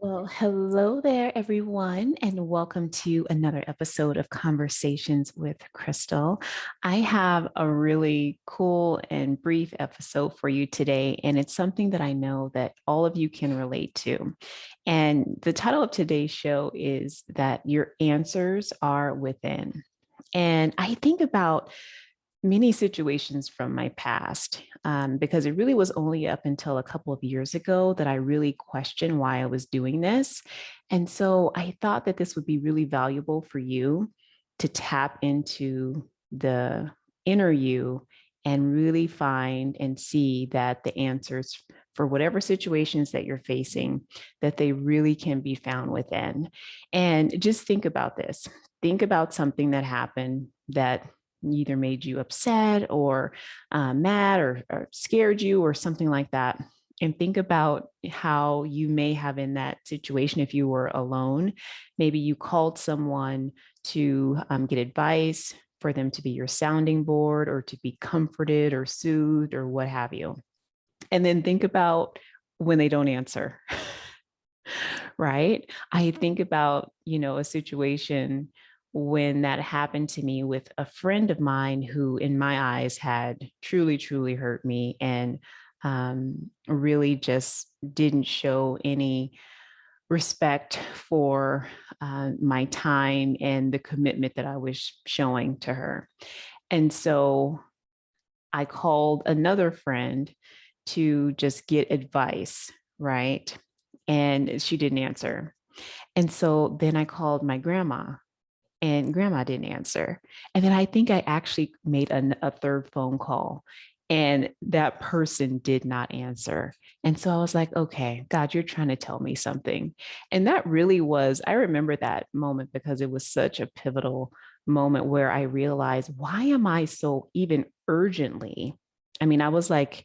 Well, hello there, everyone, and welcome to another episode of Conversations with Christal. I have a really cool and brief episode for you today, and it's something that I know that all of you can relate to. And the title of today's show is that your answers are within. And I think about many situations from my past because it really was only up until a couple of years ago that I really questioned why I was doing this. And so I thought that this would be really valuable for you to tap into the inner you and really find and see that the answers for whatever situations that you're facing, that they really can be found within. And just think about this. Think about something that happened that either made you upset or mad or scared you or something like that. And think about how you may have in that situation if you were alone. Maybe you called someone to get advice, for them to be your sounding board or to be comforted or soothed or what have you. And then think about when they don't answer, right? I think about, a situation when that happened to me with a friend of mine who, in my eyes, had truly, truly hurt me and really just didn't show any respect for my time and the commitment that I was showing to her. And so I called another friend to just get advice, right? And she didn't answer. And so then I called my grandma and grandma didn't answer. And then I think I actually made a third phone call and that person did not answer. And so I was like, okay, God, you're trying to tell me something. And that really was, I remember that moment because it was such a pivotal moment where I realized, why am I so even urgently? I mean, I was like,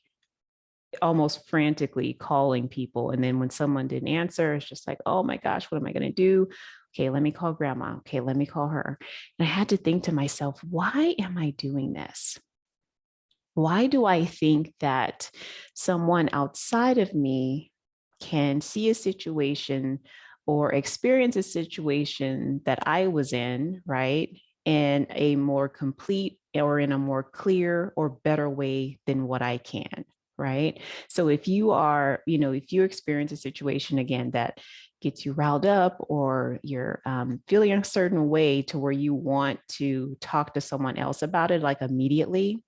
almost frantically calling people. And then when someone didn't answer, it's just like, oh my gosh, what am I going to do? Okay, let me call grandma. Okay, let me call her. And I had to think to myself, why am I doing this? Why do I think that someone outside of me can see a situation or experience a situation that I was in, right? In a more complete or in a more clear or better way than what I can, right? So if you are, if you experience a situation again that gets you riled up or you're feeling a certain way to where you want to talk to someone else about it, like immediately,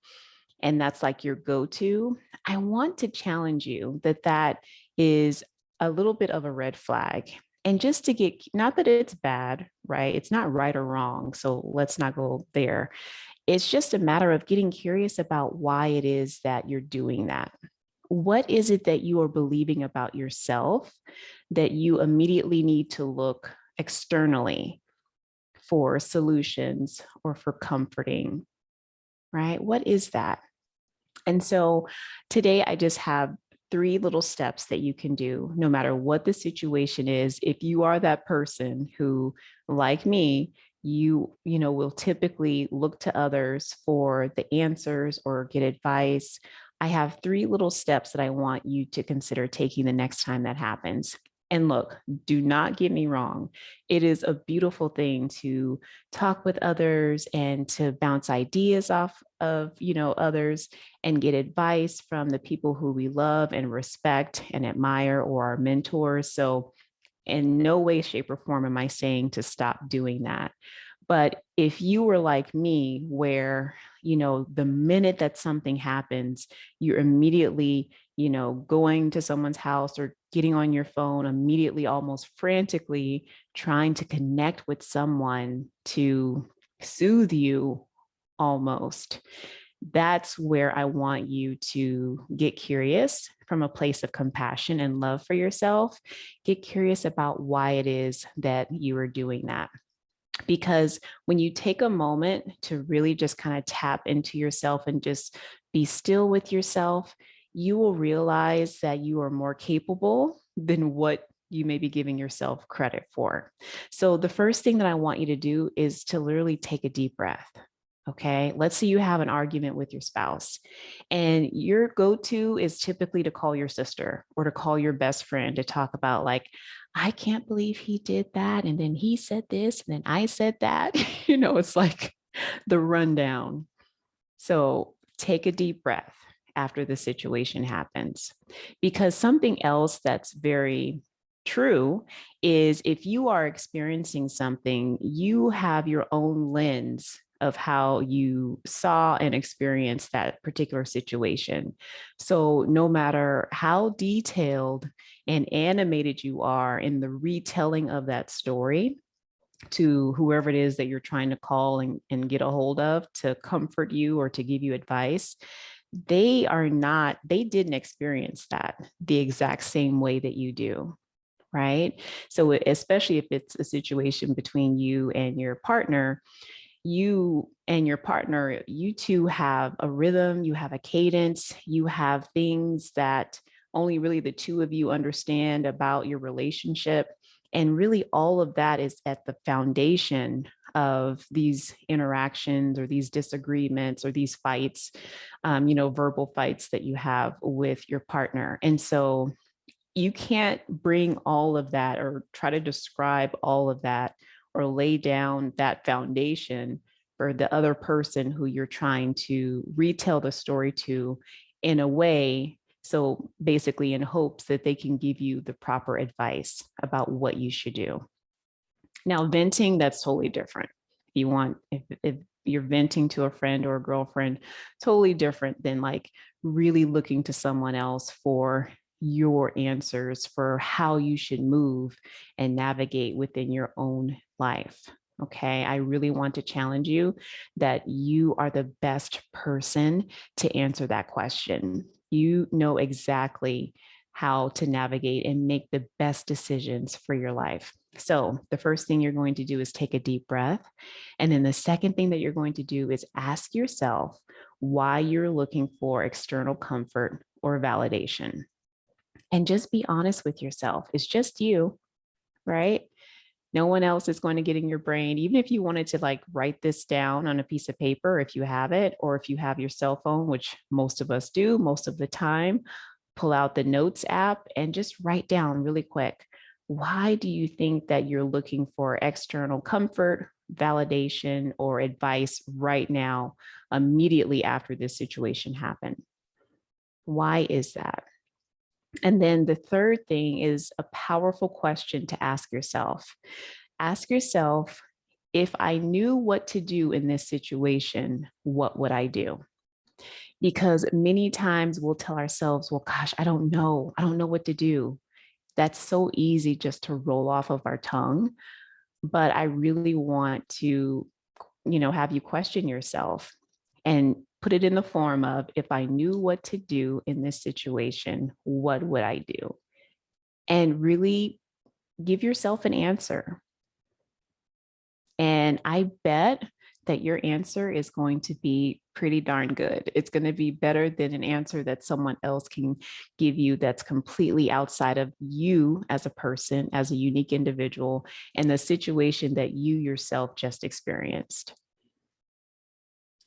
and that's like your go-to, I want to challenge you that that is a little bit of a red flag. And just to get, not that it's bad, right? It's not right or wrong. So let's not go there. It's just a matter of getting curious about why it is that you're doing that. What is it that you are believing about yourself that you immediately need to look externally for solutions or for comforting, right? What is that? And so today I just have three little steps that you can do no matter what the situation is. If you are that person who, like me, you will typically look to others for the answers or get advice. I have three little steps that I want you to consider taking the next time that happens. And look, do not get me wrong. It is a beautiful thing to talk with others and to bounce ideas off of, others and get advice from the people who we love and respect and admire or our mentors. So in no way, shape, or form am I saying to stop doing that. But if you were like me, where, the minute that something happens, you're immediately, going to someone's house or getting on your phone, immediately, almost frantically trying to connect with someone to soothe you almost. That's where I want you to get curious from a place of compassion and love for yourself. Get curious about why it is that you are doing that. Because when you take a moment to really just kind of tap into yourself and just be still with yourself, you will realize that you are more capable than what you may be giving yourself credit for. So the first thing that I want you to do is to literally take a deep breath. Okay. Let's say you have an argument with your spouse and your go to is typically to call your sister or to call your best friend to talk about, like, I can't believe he did that. And then he said this, and then I said that. It's like the rundown. So take a deep breath after the situation happens, because something else that's very true is if you are experiencing something, you have your own lens of how you saw and experienced that particular situation. So no matter how detailed and animated you are in the retelling of that story, to whoever it is that you're trying to call and get a hold of to comfort you or to give you advice, they didn't experience that the exact same way that you do. Right. So, especially if it's a situation between you and your partner, you two have a rhythm, you have a cadence, you have things that only really the two of you understand about your relationship. And really, all of that is at the foundation of these interactions or these disagreements or these fights, verbal fights that you have with your partner. And so you can't bring all of that or try to describe all of that or lay down that foundation for the other person who you're trying to retell the story to in a way. So basically, in hopes that they can give you the proper advice about what you should do. Now, venting, that's totally different. If you're venting to a friend or a girlfriend, totally different than like really looking to someone else for your answers for how you should move and navigate within your own life. Okay. I really want to challenge you that you are the best person to answer that question. You know exactly how to navigate and make the best decisions for your life. So, the first thing you're going to do is take a deep breath. And then the second thing that you're going to do is ask yourself why you're looking for external comfort or validation. And just be honest with yourself. It's just you, right? No one else is going to get in your brain. Even if you wanted to like write this down on a piece of paper, if you have it, or if you have your cell phone, which most of us do most of the time, pull out the notes app and just write down really quick. Why do you think that you're looking for external comfort, validation, or advice right now, immediately after this situation happened? Why is that? And then the third thing is a powerful question to ask yourself. Ask yourself, if I knew what to do in this situation, what would I do? Because many times we'll tell ourselves, well, gosh, I don't know. I don't know what to do. That's so easy just to roll off of our tongue. But I really want to, have you question yourself and put it in the form of, if I knew what to do in this situation, what would I do? And really give yourself an answer. And I bet that your answer is going to be pretty darn good. It's going to be better than an answer that someone else can give you that's completely outside of you as a person, as a unique individual, and the situation that you yourself just experienced.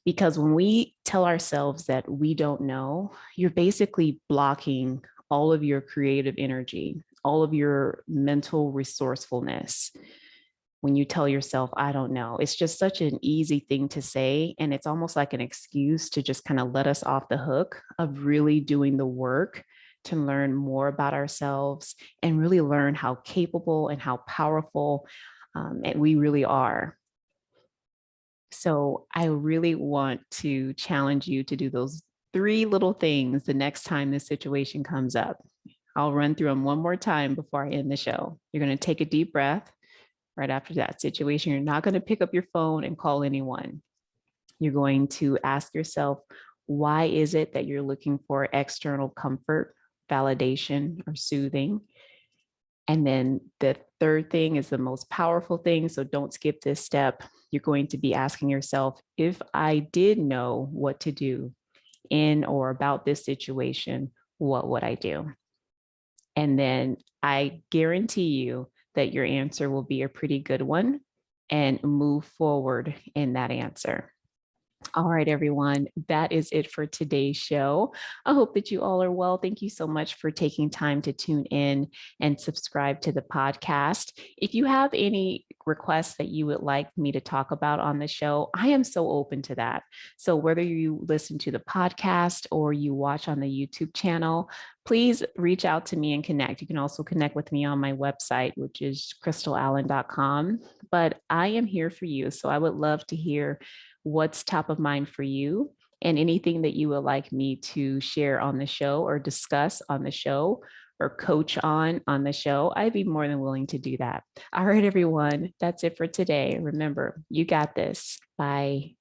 Because when we tell ourselves that we don't know, you're basically blocking all of your creative energy, all of your mental resourcefulness. When you tell yourself, I don't know, it's just such an easy thing to say. And it's almost like an excuse to just kind of let us off the hook of really doing the work to learn more about ourselves and really learn how capable and how powerful we really are. So I really want to challenge you to do those 3 little things the next time this situation comes up. I'll run through them one more time before I end the show. You're going to take a deep breath right after that situation. You're not going to pick up your phone and call anyone. You're going to ask yourself, why is it that you're looking for external comfort, validation, or soothing? And then the third thing is the most powerful thing. So don't skip this step. You're going to be asking yourself, if I did know what to do in or about this situation, what would I do? And then I guarantee you that your answer will be a pretty good one and move forward in that answer. All right, everyone, that is it for today's show. I hope that you all are well. Thank you so much for taking time to tune in and subscribe to the podcast. If you have any requests that you would like me to talk about on the show, I am so open to that. So, whether you listen to the podcast or you watch on the YouTube channel, please reach out to me and connect. You can also connect with me on my website, which is christalallen.com. But I am here for you. So, I would love to hear what's top of mind for you and anything that you would like me to share on the show or discuss on the show or coach on the show. I'd be more than willing to do that. All right, everyone, that's it for today. Remember, you got this. Bye.